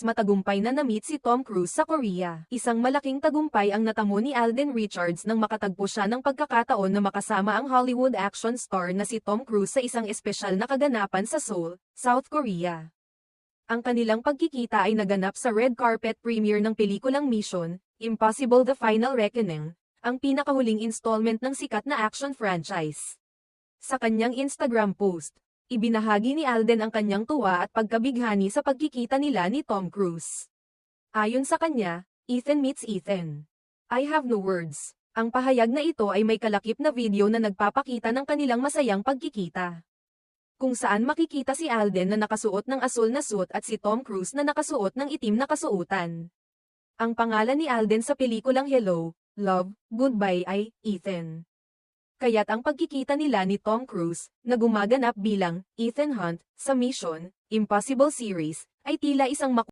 Matagumpay na na-meet si Tom Cruise sa Korea. Isang malaking tagumpay ang natamo ni Alden Richards nang makatagpo siya ng pagkakataon na makasama ang Hollywood action star na si Tom Cruise sa isang espesyal na kaganapan sa Seoul, South Korea. Ang kanilang pagkikita ay naganap sa red carpet premiere ng pelikulang Mission: Impossible The Final Reckoning, ang pinakahuling installment ng sikat na action franchise. Sa kanyang Instagram post, ibinahagi ni Alden ang kanyang tuwa at pagkabighani sa pagkikita nila ni Tom Cruise. Ayon sa kanya, Ethan meets Ethan. I have no words. Ang pahayag na ito ay may kalakip na video na nagpapakita ng kanilang masayang pagkikita, kung saan makikita si Alden na nakasuot ng asul na suit at si Tom Cruise na nakasuot ng itim na kasuotan. Ang pangalan ni Alden sa pelikulang Hello, Love, Goodbye ay Ethan. Kaya't ang pagkikita nila ni Tom Cruise, na gumaganap bilang Ethan Hunt sa Mission: Impossible series, ay tila isang